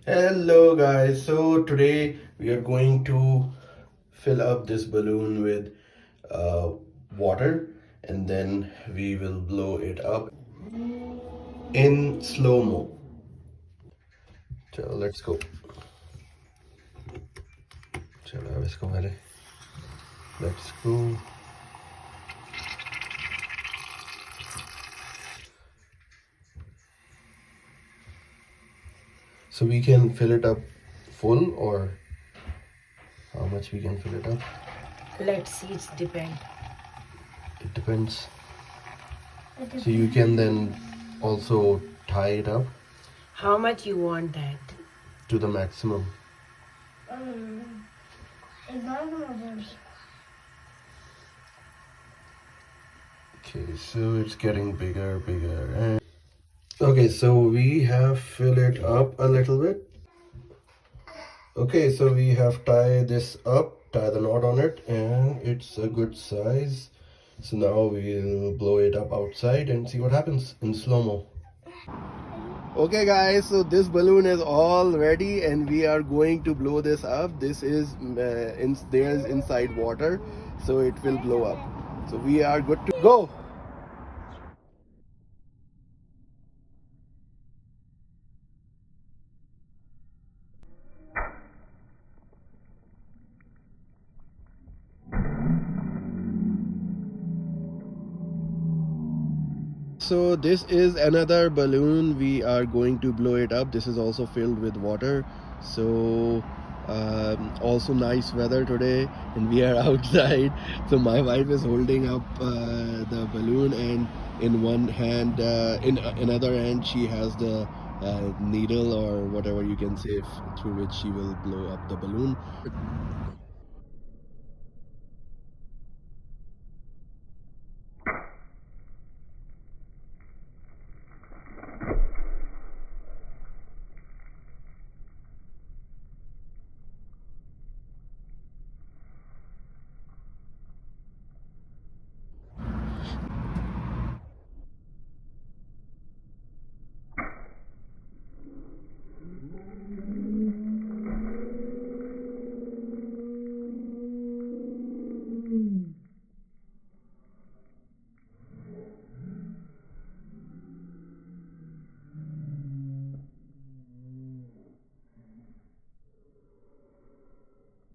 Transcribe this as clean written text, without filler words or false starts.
Hello guys, so today we are going to fill up this balloon with uh, water and then we will blow it up in slow-mo. So let's go. चलो अब इसको पहले let's go. So we can fill it up full, or how much we can fill it up? Let's see, it's depend. It depends. So you can then also tie it up How much you want that? to the maximum. Okay, so it's getting bigger, and okay, so we have filled it up a little bit. Okay, so we have tied this up, tie the knot on it, and it's a good size. So now we'll blow it up outside and see what happens in slow-mo. Okay guys, so this balloon is all ready and we are going to blow this up. This is there's inside water, so it will blow up. So we are good to go. So this is another balloon. We are going to blow it up. This is also filled with water. So also nice weather today and we are outside. So my wife is holding up the balloon, and in one hand, in another hand she has the needle or whatever you can say through which she will blow up the balloon.